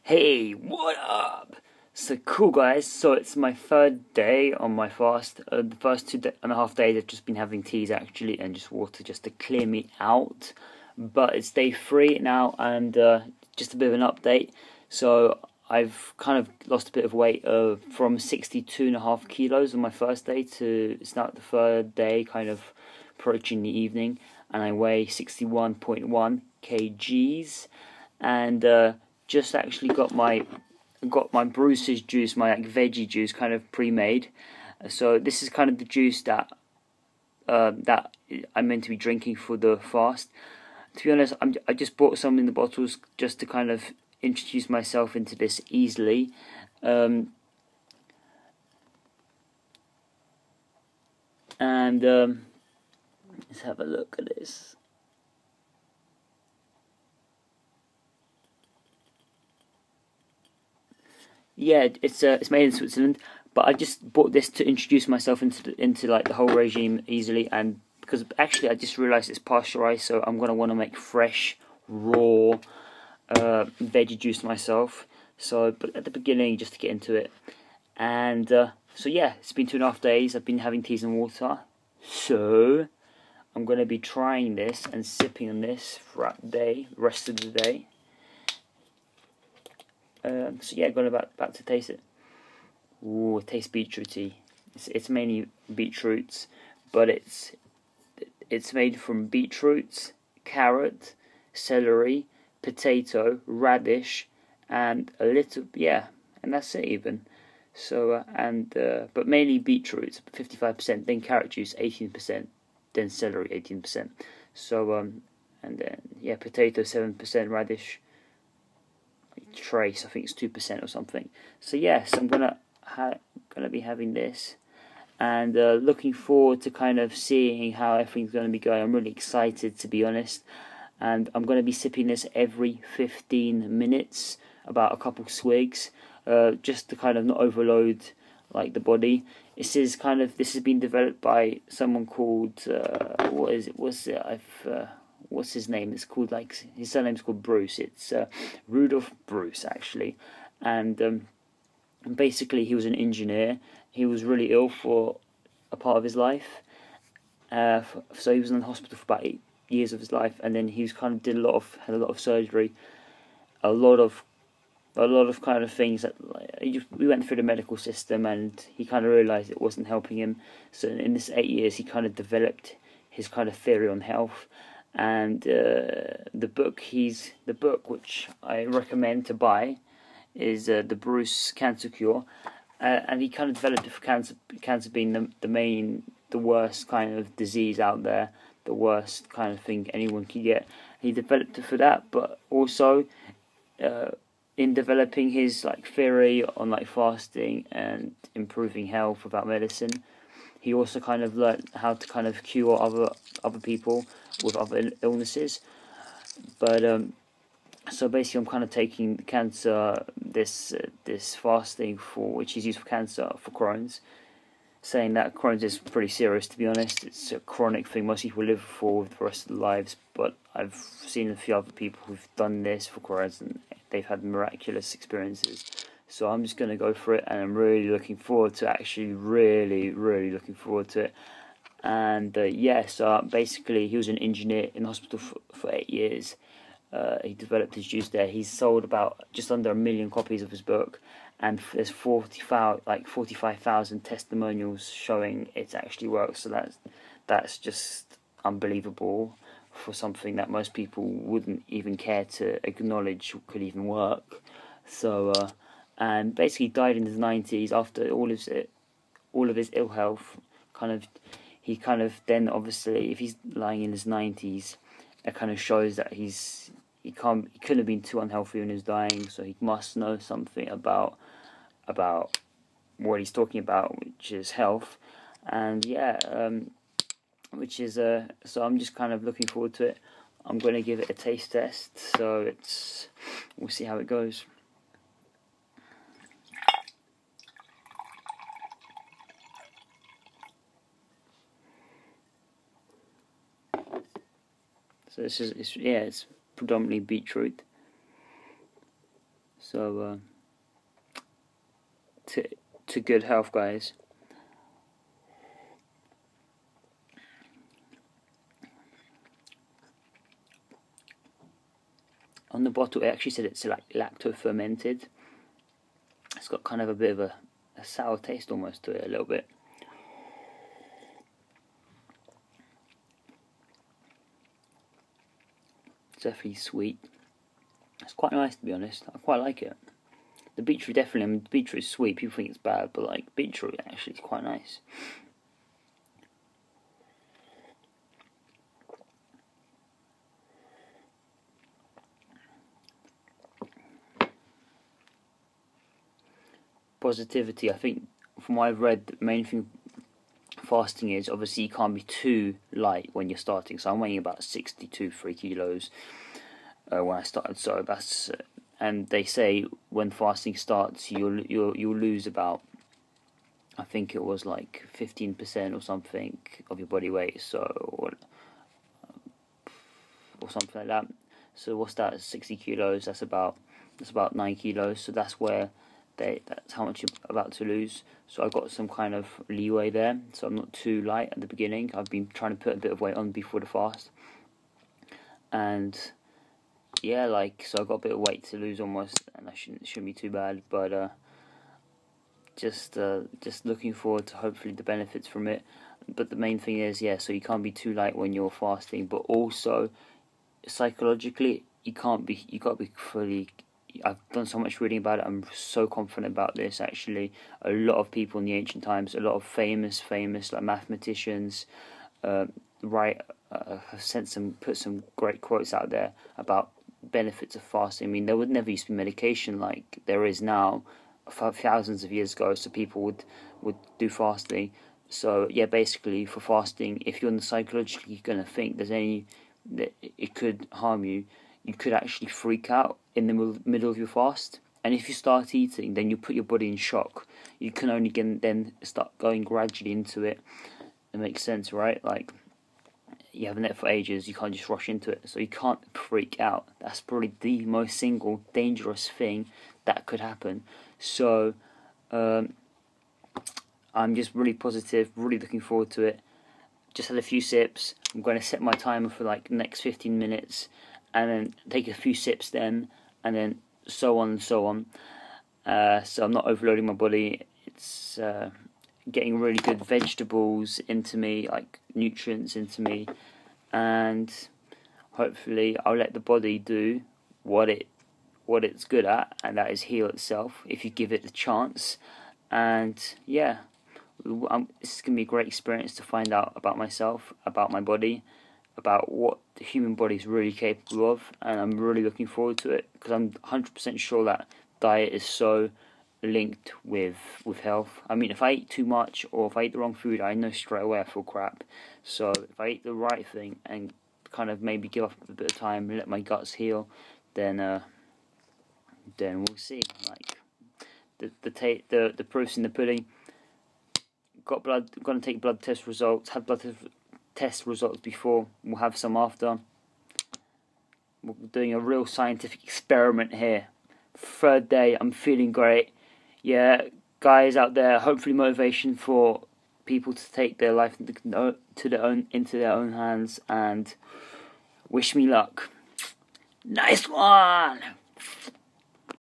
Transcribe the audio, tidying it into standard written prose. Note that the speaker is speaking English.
Hey, what up? So cool, guys. So it's my third day on my fast. The first 2.5 days I've just been having teas actually and just water just to clear me out. But it's day 3 now, and just a bit of an update. So I've kind of lost a bit of weight from 62.5 kilos on my first day to it's now the third day, kind of approaching the evening, and I weigh 61.1 kgs, and just actually got my Breuss juice, my veggie juice, kind of pre-made. So this is kind of the juice that I'm meant to be drinking for the fast. To be honest, I just bought some in the bottles just to kind of introduce myself into this easily. Let's have a look at this. Yeah, it's made in Switzerland, but I just bought this to introduce myself into like the whole regime easily, and because actually I just realised it's pasteurized, so I'm gonna want to make fresh, raw veggie juice myself. So, but at the beginning, just to get into it, and so yeah, it's been 2.5 days. I've been having teas and water, so I'm gonna be trying this and sipping on this throughout the day, rest of the day. So yeah, going about to taste it. Ooh, it tastes beetrooty. It's mainly beetroots, but it's made from beetroots, carrot, celery, potato, radish, and a little and that's it even. So but mainly beetroots, 55%, then carrot juice 18%, then celery 18%. So and then potato 7%, radish. Trace, I think it's 2% or something. So yes, I'm gonna be having this, and looking forward to kind of seeing how everything's gonna be going. I'm really excited, to be honest, and I'm gonna be sipping this every 15 minutes, about a couple swigs, just to kind of not overload like the body. This has been developed by someone called what's his name? It's called, like, his surname's called Breuss. It's Rudolf Breuss, actually, and basically he was an engineer. He was really ill for a part of his life, so he was in the hospital for about 8 years of his life, and then he was kind of had a lot of surgery, a lot of kind of things that we went through the medical system, and he kind of realised it wasn't helping him. So in this 8 years, he kind of developed his kind of theory on health. And the book which I recommend to buy is the Breuss Cancer Cure, and he kind of developed it for cancer being the worst kind of disease out there, the worst kind of thing anyone can get. He developed it for that, but also in developing his theory on fasting and improving health without medicine, he also kind of learned how to kind of cure other people with other illnesses. But so basically, I'm kind of taking this fasting which is used for cancer, for Crohn's, saying that Crohn's is pretty serious, to be honest. It's a chronic thing most people live for the rest of their lives, but I've seen a few other people who've done this for Crohn's and they've had miraculous experiences. So I'm just going to go for it, and I'm really looking forward to really looking forward to it. And so basically he was an engineer in the hospital for 8 years. He developed his juice there. He's sold about just under 1 million copies of his book, and there's 45,000 testimonials showing it actually works. So that's just unbelievable for something that most people wouldn't even care to acknowledge could even work. So and basically died in his 90s after all of his ill health. He then, obviously, if he's lying in his 90s, it kind of shows that he couldn't have been too unhealthy when he was dying. So he must know something about what he's talking about, which is health, and which is so I'm just kind of looking forward to it. I'm going to give it a taste test, so we'll see how it goes. So it's predominantly beetroot. So So to good health, guys. On the bottle, it actually said it's like lacto fermented. It's got kind of a bit of a sour taste almost to it, a little bit. It's definitely sweet. It's quite nice, to be honest. I quite like it. The beetroot definitely, I mean, the beetroot is sweet. People think it's bad, but like beetroot actually is quite nice. Positivity, I think, from what I've read, the main thing fasting is obviously you can't be too light when you're starting. So I'm weighing about 3 kilos when I started. So that's and they say when fasting starts, you'll lose about, I think it was like 15% or something of your body weight. So or something like that. So what's that? 60 kilos. That's about 9 kilos. So that's where that's how much you're about to lose. So I've got some kind of leeway there, so I'm not too light at the beginning. I've been trying to put a bit of weight on before the fast, and yeah, like, so I've got a bit of weight to lose almost, and that shouldn't be too bad. But just looking forward to hopefully the benefits from it. But the main thing is, yeah, so you can't be too light when you're fasting, but also psychologically you got to be fully. I've done so much reading about it. I'm so confident about this. Actually, a lot of people in the ancient times, a lot of famous like mathematicians, have put some great quotes out there about benefits of fasting. I mean, there would never used to be medication like there is now, thousands of years ago. So people would do fasting. So yeah, basically for fasting, if you're psychologically going to think that it could harm you, you could actually freak out in the middle of your fast. And if you start eating, then you put your body in shock. You can only then start going gradually into it. It makes sense, right? Like, you haven't ate for ages, you can't just rush into it. So you can't freak out. That's probably the most single dangerous thing that could happen. So I'm just really positive, really looking forward to it. Just had a few sips. I'm going to set my timer for like the next 15 minutes, and then take a few sips then, and then so on and so on. So I'm not overloading my body. It's getting really good vegetables into me, like nutrients into me, and hopefully I'll let the body do what it's good at, and that is heal itself if you give it the chance. And yeah, this is going to be a great experience to find out about myself, about my body, about what the human body is really capable of, and I'm really looking forward to it, because I'm 100% sure that diet is so linked with health. I mean, if I eat too much or if I eat the wrong food, I know straight away I feel crap. So if I eat the right thing and kind of maybe give up a bit of time and let my guts heal, then we'll see. Like the proof's in the pudding. Going to take blood test results. Had blood test results before. We'll have some after. We're doing a real scientific experiment here. 3rd day. I'm feeling great. Yeah, guys out there. Hopefully, motivation for people to take their life into their own hands, and wish me luck. Nice one.